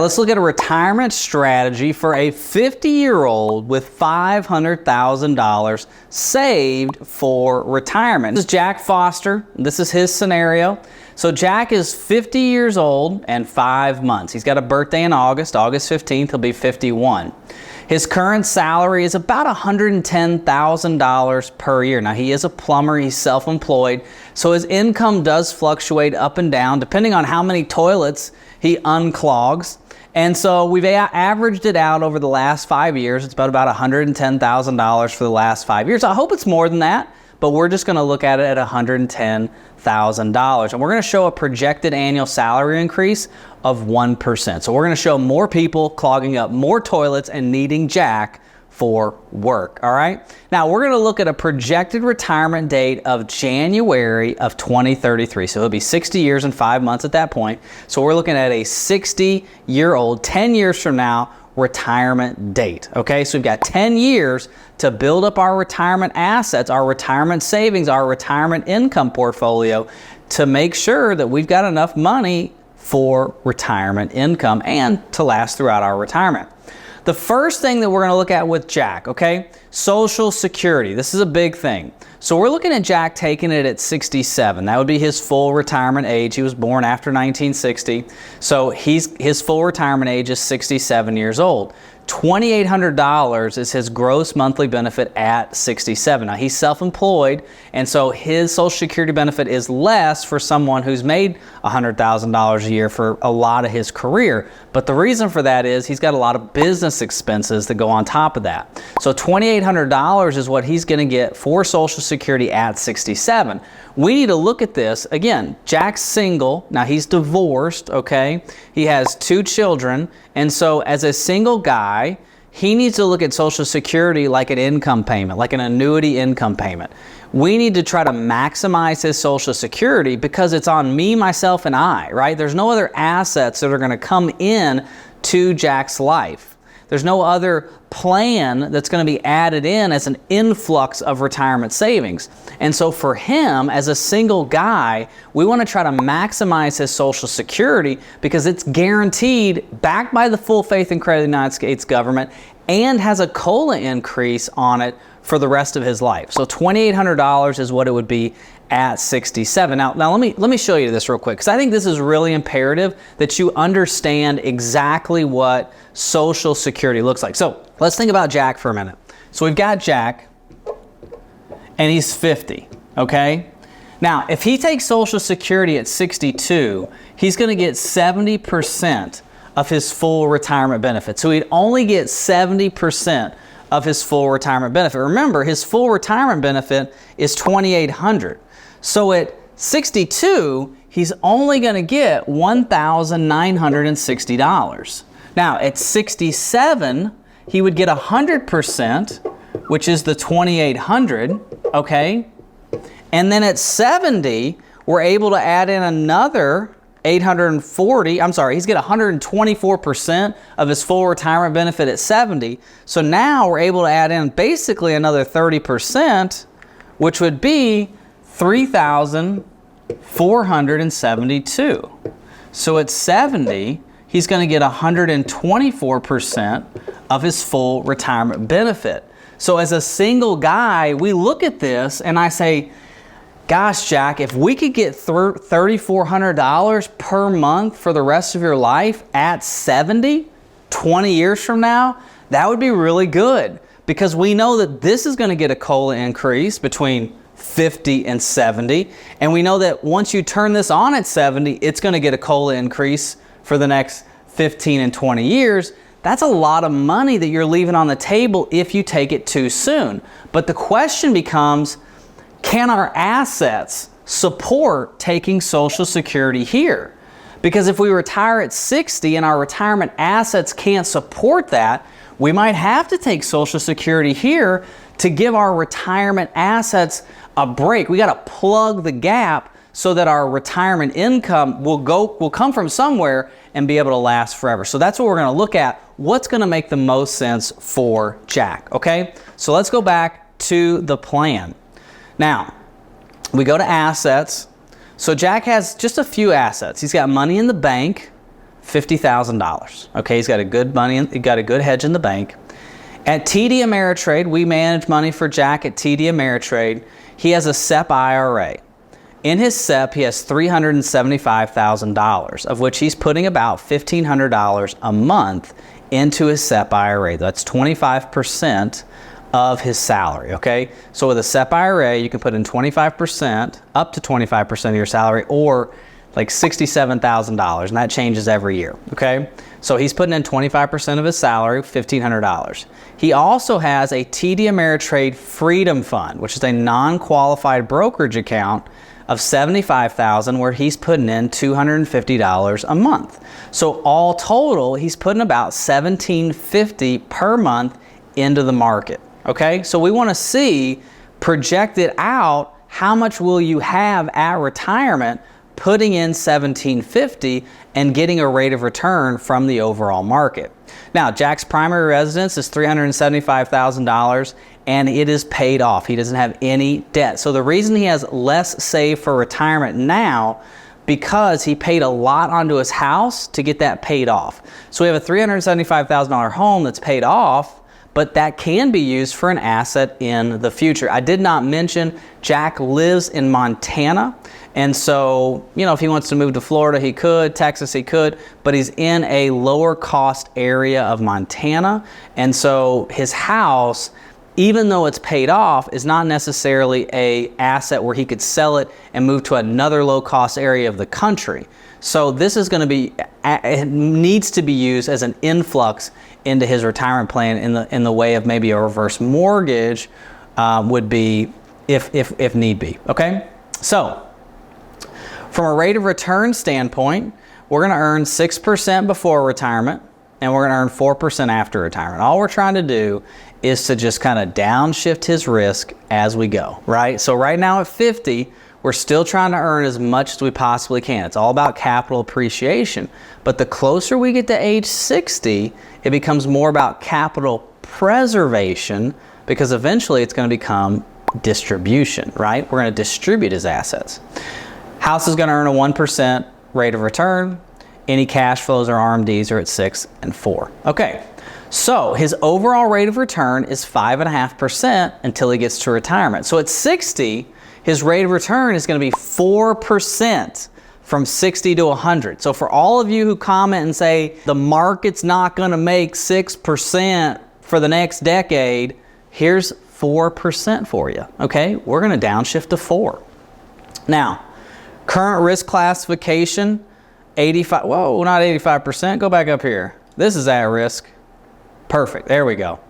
let's look at a retirement strategy for a 50-year-old with $500,000 saved for retirement. This is Jack Foster. This is his scenario. So Jack is 50 years old and 5 months. He's got a birthday in August 15th. He'll be 51. His current salary is about $110,000 per year. Now, he is a plumber. He's self-employed. So his income does fluctuate up and down depending on how many toilets he unclogs. And so we've averaged it out over the last 5 years. It's about $110,000 for the last 5 years. I hope it's more than that, but we're just going to look at it at $110,000. And we're going to show a projected annual salary increase of 1%. So we're going to show more people clogging up more toilets and needing Jack for work. All right. Now we're going to look at a projected retirement date of January of 2033. So he'll be 60 years and 5 months at that point. So we're looking at a 60-year-old, 10 years from now, retirement date. Okay, so we've got 10 years to build up our retirement assets, our retirement savings, our retirement income portfolio to make sure that we've got enough money for retirement income and to last throughout our retirement. The first thing that we're going to look at with Jack, okay, Social Security. This is a big thing. So we're looking at Jack taking it at 67. That would be his full retirement age. He was born after 1960. So his full retirement age is 67 years old. $2,800 is his gross monthly benefit at 67. Now, he's self-employed, and so his Social Security benefit is less for someone who's made $100,000 a year for a lot of his career. But the reason for that is he's got a lot of business expenses that go on top of that. So $2,800 is what he's going to get for Social Security at 67. We need to look at this. Again, Jack's single. Now, he's divorced, okay? He has 2 children. And so as a single guy, he needs to look at Social Security like an income payment, like an annuity income payment. We need to try to maximize his Social Security because it's on me, myself, and I, right? There's no other assets that are going to come in to Jack's life. There's no other plan that's going to be added in as an influx of retirement savings. And so for him, as a single guy, we want to try to maximize his Social Security because it's guaranteed, backed by the full faith and credit of the United States government, and has a COLA increase on it for the rest of his life. So $2,800 is what it would be at 67. Now let me show you this real quick because I think this is really imperative that you understand exactly what Social Security looks like. So let's think about Jack for a minute. So we've got Jack and he's 50, okay? Now, if he takes Social Security at 62, he's going to get 70% of his full retirement benefit. So he'd only get 70% of his full retirement benefit. Remember, his full retirement benefit is $2,800. So at 62, he's only going to get $1,960. Now, at 67, he would get 100%, which is the $2,800, okay? And then at 70, we're able to add in another $840. I'm sorry, he's get 124% of his full retirement benefit at 70. So now we're able to add in basically another 30%, which would be $3,472. So at 70, he's going to get 124% of his full retirement benefit. So as a single guy, we look at this and I say, gosh, Jack, if we could get $3,400 per month for the rest of your life at 70, 20 years from now, that would be really good because we know that this is going to get a COLA increase between 50 and 70. And we know that once you turn this on at 70, it's going to get a COLA increase for the next 15 and 20 years. That's a lot of money that you're leaving on the table if you take it too soon. But the question becomes, can our assets support taking Social Security here? Because if we retire at 60 and our retirement assets can't support that, we might have to take Social Security here to give our retirement assets a break. We got to plug the gap so that our retirement income will come from somewhere and be able to last forever. So that's what we're going to look at. What's going to make the most sense for Jack, okay? So let's go back to the plan. Now, we go to assets. So Jack has just a few assets. He's got money in the bank, $50,000. Okay, he's got a good money, he got a good hedge in the bank. At TD Ameritrade, we manage money for Jack at TD Ameritrade. He has a SEP IRA. In his SEP, he has $375,000, of which he's putting about $1,500 a month into his SEP IRA. That's 25% of his salary, okay? So with a SEP IRA, you can put in 25%, up to 25% of your salary, or like $67,000, and that changes every year, okay? So he's putting in 25% of his salary, $1,500. He also has a TD Ameritrade Freedom Fund, which is a non-qualified brokerage account of $75,000, where he's putting in $250 a month. So all total, he's putting about $1,750 per month into the market, okay? So we want to see, projected out, how much will you have at retirement putting in $1,750 and getting a rate of return from the overall market. Now, Jack's primary residence is $375,000, and it is paid off. He doesn't have any debt. So the reason he has less saved for retirement now, because he paid a lot onto his house to get that paid off. So we have a $375,000 home that's paid off, but that can be used for an asset in the future. I did not mention Jack lives in Montana, and so, you know, if he wants to move to Florida, he could, Texas, he could, but he's in a lower cost area of Montana, and so his house, even though it's paid off, is not necessarily an asset where he could sell it and move to another low cost area of the country. So this is going to be, it needs to be used as an influx into his retirement plan in the way of maybe a reverse mortgage would be if need be, okay? So from a rate of return standpoint, we're going to earn 6% before retirement, and we're going to earn 4% after retirement. All we're trying to do is to just kind of downshift his risk as we go, right? So right now at 50, we're still trying to earn as much as we possibly can. It's all about capital appreciation. But the closer we get to age 60, it becomes more about capital preservation, because eventually it's going to become distribution, right? We're going to distribute his assets. House is going to earn a 1% rate of return. Any cash flows or RMDs are at 6 and 4. Okay, so his overall rate of return is 5.5% until he gets to retirement. So at 60, his rate of return is going to be 4% from 60 to 100. So for all of you who comment and say the market's not going to make 6% for the next decade, here's 4% for you. Okay, we're going to downshift to 4. Now, current risk classification, 85, whoa, not 85%, go back up here. This is at risk. Perfect, there we go.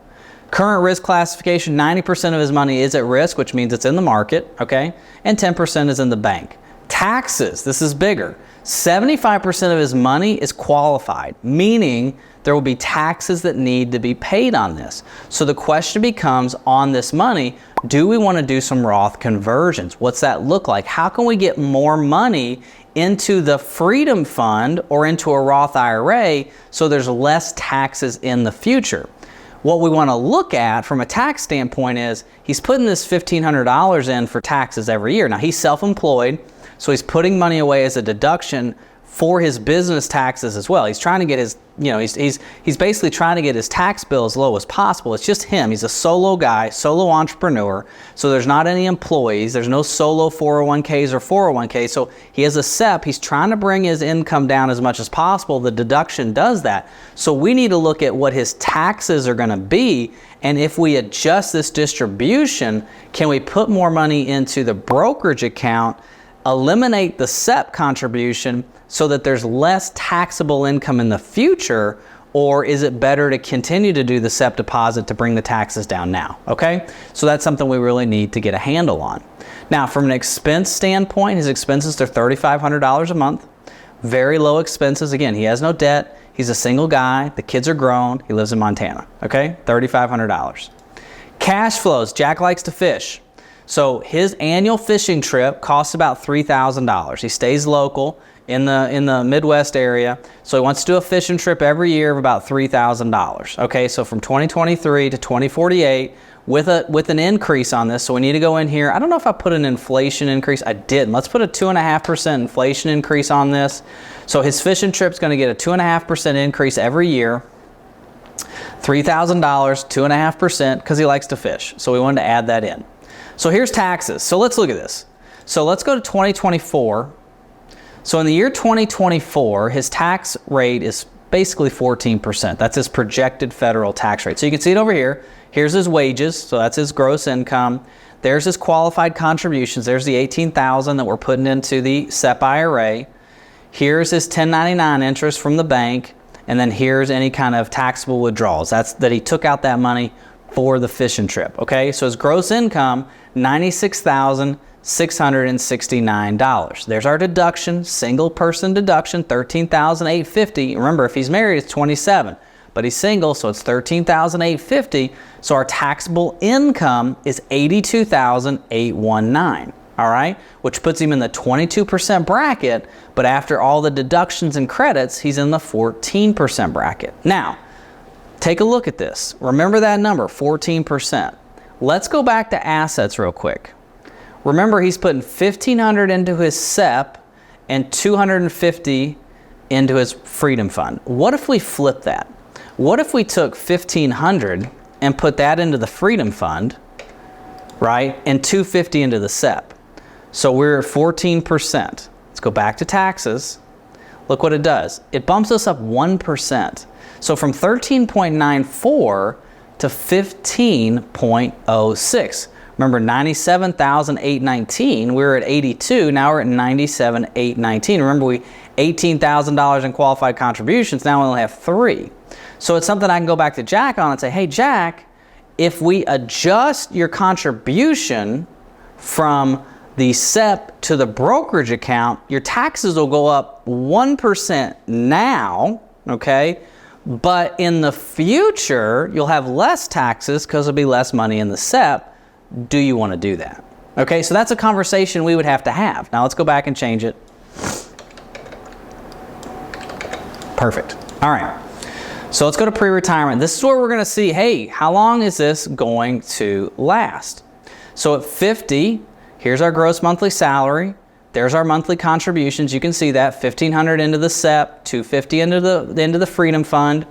Current risk classification, 90% of his money is at risk, which means it's in the market, okay? And 10% is in the bank. Taxes, this is bigger. 75% of his money is qualified, meaning there will be taxes that need to be paid on this. So the question becomes, on this money, do we want to do some Roth conversions? What's that look like? How can we get more money into the Freedom Fund or into a Roth IRA so there's less taxes in the future? What we want to look at from a tax standpoint is he's putting this $1,500 in for taxes every year. Now, he's self-employed, so he's putting money away as a deduction for his business taxes as well. He's trying to get his, you know, he's basically trying to get his tax bill as low as possible. It's just him. He's a solo guy, solo entrepreneur. So there's not any employees. There's no solo 401ks or 401ks. So he has a SEP. He's trying to bring his income down as much as possible. The deduction does that. So we need to look at what his taxes are going to be. And if we adjust this distribution, can we put more money into the brokerage account, eliminate the SEP contribution so that there's less taxable income in the future, or is it better to continue to do the SEP deposit to bring the taxes down now? Okay, so that's something we really need to get a handle on. Now, from an expense standpoint, his expenses are $3,500 a month. Very low expenses. Again, he has no debt. He's a single guy. The kids are grown. He lives in Montana. Okay, $3,500. Cash flows. Jack likes to fish. So his annual fishing trip costs about $3,000. He stays local in the Midwest area, so he wants to do a fishing trip every year of about $3,000. Okay, so from 2023 to 2048, with an increase on this. So we need to go in here. I don't know if I put an inflation increase. I didn't. Let's put a 2.5% inflation increase on this. So his fishing trip's going to get a 2.5% increase every year. $3,000, 2.5%, because he likes to fish. So we wanted to add that in. So here's taxes. So let's look at this. So let's go to 2024. So in the year 2024, his tax rate is basically 14%. That's his projected federal tax rate. So you can see it over here. Here's his wages. So that's his gross income. There's his qualified contributions. There's the $18,000 that we're putting into the SEP IRA. Here's his 1099 interest from the bank. And then here's any kind of taxable withdrawals. That's that he took out that money for the fishing trip. Okay, so his gross income, $96,669. There's our deduction, single person deduction, $13,850. Remember, if he's married, it's $27,000, but he's single, so it's $13,850. So our taxable income is $82,819. All right, which puts him in the 22% bracket, but after all the deductions and credits, he's in the 14% bracket. Now, take a look at this. Remember that number, 14%. Let's go back to assets real quick. Remember, he's putting $1,500 into his SEP and $250 into his Freedom Fund. What if we flip that? What if we took $1,500 and put that into the Freedom Fund, right, and $250 into the SEP? So we're at 14%. Let's go back to taxes. Look what it does. It bumps us up 1%. So from 13.94 to 15.06. Remember, 97,819. We were at 82. Now we're at 97,819. Remember, we $18,000 in qualified contributions. Now we only have 3. So it's something I can go back to Jack on and say, hey, Jack, if we adjust your contribution from the SEP to the brokerage account, your taxes will go up 1% now, okay? But in the future, you'll have less taxes because there'll be less money in the SEP. Do you want to do that? Okay, so that's a conversation we would have to have. Now let's go back and change it. Perfect. All right. So let's go to pre-retirement. This is where we're going to see, hey, how long is this going to last? So at 50, here's our gross monthly salary. There's our monthly contributions. You can see that $1,500 into the SEP, $250 into the Freedom Fund,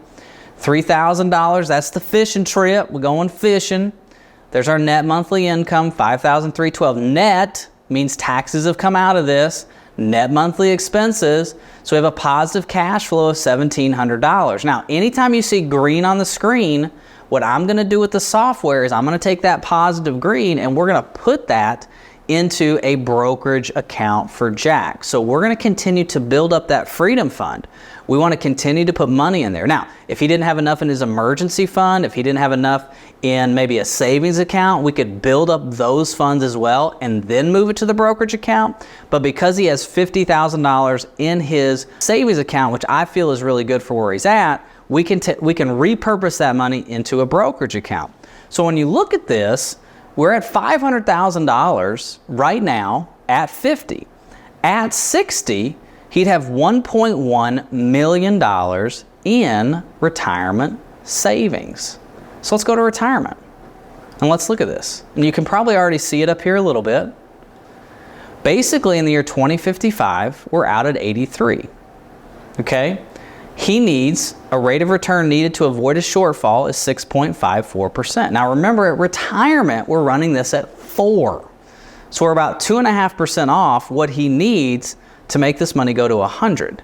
$3,000. That's the fishing trip. We're going fishing. There's our net monthly income, $5,312. Net means taxes have come out of this. Net monthly expenses. So we have a positive cash flow of $1,700. Now, anytime you see green on the screen, what I'm going to do with the software is I'm going to take that positive green and we're going to put that into a brokerage account for Jack. So we're going to continue to build up that Freedom Fund. We want to continue to put money in there. Now, if he didn't have enough in his emergency fund, if he didn't have enough in maybe a savings account, we could build up those funds as well and then move it to the brokerage account. But because he has $50,000 in his savings account, which I feel is really good for where he's at, we can repurpose that money into a brokerage account. So when you look at this, we're at $500,000 right now at 50. At 60, he'd have $1.1 million in retirement savings. So let's go to retirement and let's look at this. And you can probably already see it up here a little bit. Basically in the year 2055, we're out at 83. Okay? He needs a rate of return needed to avoid a shortfall is 6.54%. Now remember, at retirement, we're running this at 4. So we're about 2.5% off what he needs to make this money go to 100.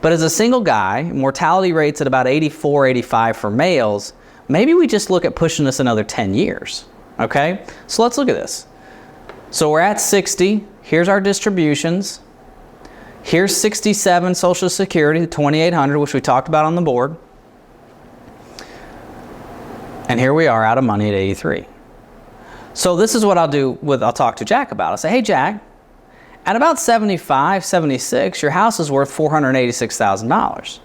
But as a single guy, mortality rates at about 84, 85 for males, maybe we just look at pushing this another 10 years. Okay? So let's look at this. So we're at 60. Here's our distributions. Here's 67 Social Security, the 2,800, which we talked about on the board. And here we are out of money at 83. So this is what I'll do I'll talk to Jack about. I'll say, hey Jack, at about 75, 76, your house is worth $486,000.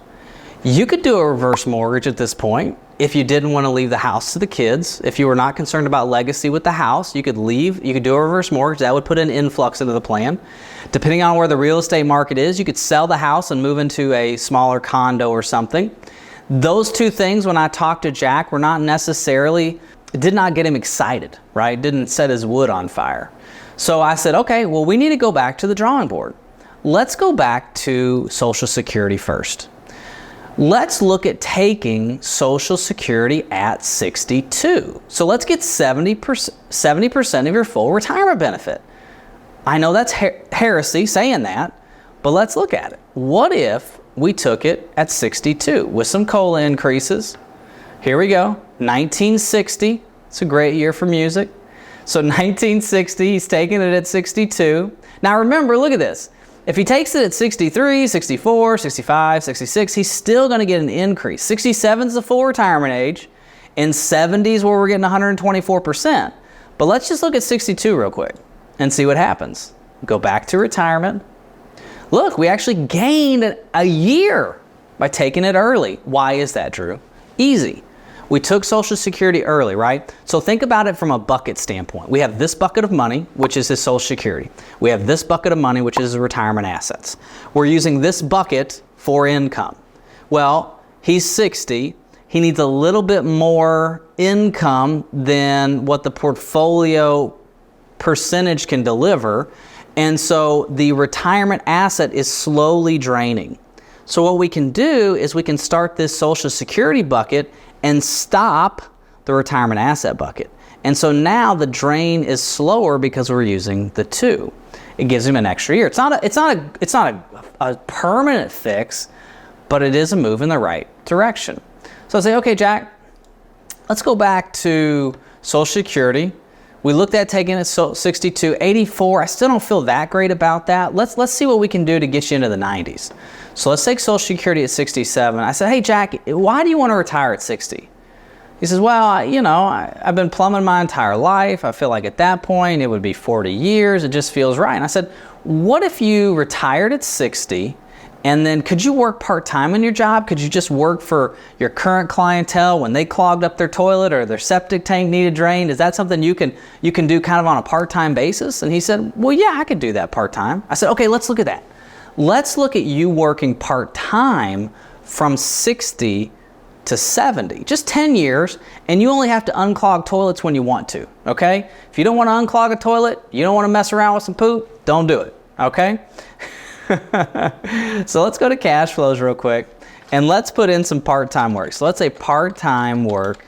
You could do a reverse mortgage at this point if you didn't want to leave the house to the kids. If you were not concerned about legacy with the house, you could do a reverse mortgage. That would put an influx into the plan. Depending on where the real estate market is, you could sell the house and move into a smaller condo or something. Those two things, when I talked to Jack, were not necessarily it did not get him excited, right? It didn't set his wood on fire. So I said, okay, well, we need to go back to the drawing board. Let's go back to Social Security first. Let's look at taking Social Security at 62. So let's get 70% of your full retirement benefit. I know that's heresy saying that, but let's look at it. What if we took it at 62 with some COLA increases? Here we go, 1960. It's a great year for music. So 1960, he's taking it at 62. Now remember, look at this. If he takes it at 63, 64, 65, 66, he's still going to get an increase. 67 is the full retirement age. In 70 is where we're getting 124%. But let's just look at 62 real quick and see what happens. Go back to retirement. Look, we actually gained a year by taking it early. Why is that, Drew? Easy. We took Social Security early, right? So think about it from a bucket standpoint. We have this bucket of money, which is his Social Security. We have this bucket of money, which is his retirement assets. We're using this bucket for income. Well, he's 60. He needs a little bit more income than what the portfolio percentage can deliver. And so the retirement asset is slowly draining. So what we can do is we can start this Social Security bucket and stop the retirement asset bucket. And so now the drain is slower because we're using the 2. It gives him an extra year. It's not a permanent fix, but it is a move in the right direction. So I say, okay, Jack, let's go back to Social Security. We looked at taking it 62, 84. I still don't feel that great about that. Let's see what we can do to get you into the 90s. So let's take Social Security at 67. I said, hey, Jack, why do you want to retire at 60? He says, well, I've been plumbing my entire life. I feel like at that point it would be 40 years. It just feels right. And I said, what if you retired at 60 and then could you work part-time in your job? Could you just work for your current clientele when they clogged up their toilet or their septic tank needed drained? Is that something you can do kind of on a part-time basis? And he said, well, yeah, I could do that part-time. I said, okay, let's look at that. Let's look at you working part-time from 60 to 70, just 10 years, and you only have to unclog toilets when you want to, okay? If you don't want to unclog a toilet, you don't want to mess around with some poop, don't do it, okay? So let's go to cash flows real quick, and let's put in some part-time work. So let's say part-time work.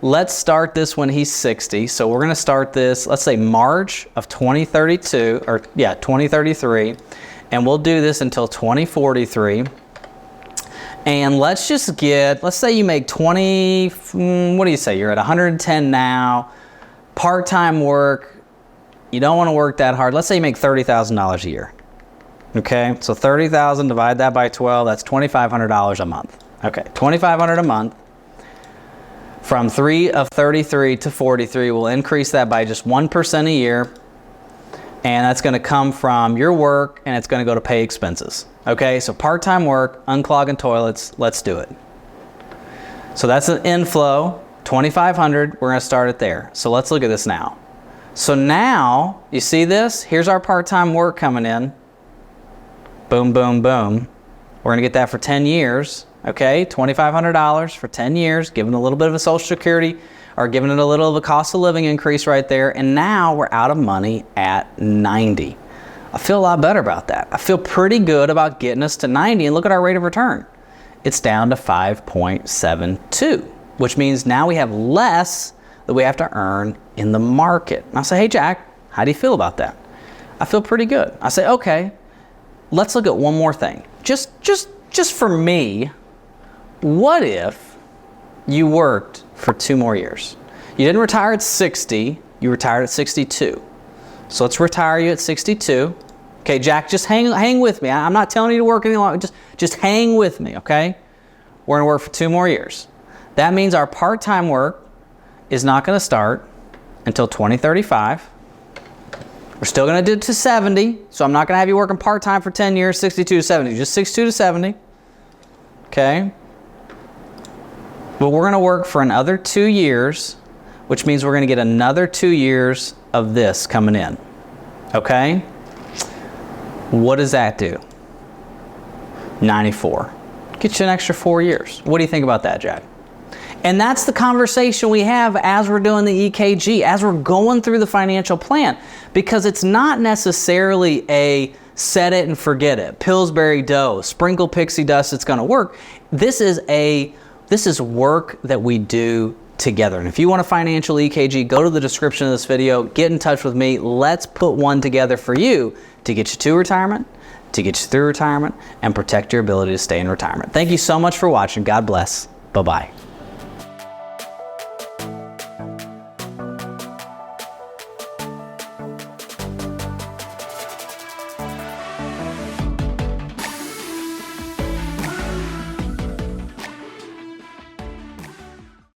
Let's start this when he's 60. So we're going to start this, let's say March of 2033, and we'll do this until 2043. And let's just let's say you make 20, what do you say? You're at 110 now, part-time work. You don't want to work that hard. Let's say you make $30,000 a year. Okay, so 30,000, divide that by 12, that's $2,500 a month. Okay, $2,500 a month. From 3 of 33 to 43, we'll increase that by just 1% a year. And that's going to come from your work, and it's going to go to pay expenses. Okay, so part-time work, unclogging toilets, let's do it. So that's an inflow, $2,500, we're going to start it there. So let's look at this now. So now, you see this? Here's our part-time work coming in. Boom, boom, boom. We're going to get that for 10 years. Okay, $2,500 for 10 years, giving a little bit of a Social Security, or giving it a little of a cost of living increase right there. And now we're out of money at 90. I feel a lot better about that. I feel pretty good about getting us to 90, and look at our rate of return. It's down to 5.72, which means now we have less that we have to earn in the market. And I say, hey, Jack, how do you feel about that? I feel pretty good. I say, okay, let's look at one more thing. Just for me, what if you worked for 2 more years? You didn't retire at 60, you retired at 62. So let's retire you at 62. Okay, Jack, just hang with me. I'm not telling you to work any longer. Just hang with me, okay? We're gonna work for 2 more years. That means our part-time work is not gonna start until 2035. We're still gonna do it to 70, so I'm not gonna have you working part-time for 10 years, 62 to 70, just 62 to 70, okay? But we're gonna work for another 2 years, which means we're gonna get another 2 years of this coming in, okay? What does that do? 94. Get you an extra 4 years. What do you think about that, Jack? And that's the conversation we have as we're doing the EKG, as we're going through the financial plan, because it's not necessarily a set it and forget it, Pillsbury dough, sprinkle pixie dust, it's going to work. This is work that we do together. And if you want a financial EKG, go to the description of this video, get in touch with me. Let's put one together for you to get you to retirement, to get you through retirement, and protect your ability to stay in retirement. Thank you so much for watching. God bless. Bye-bye.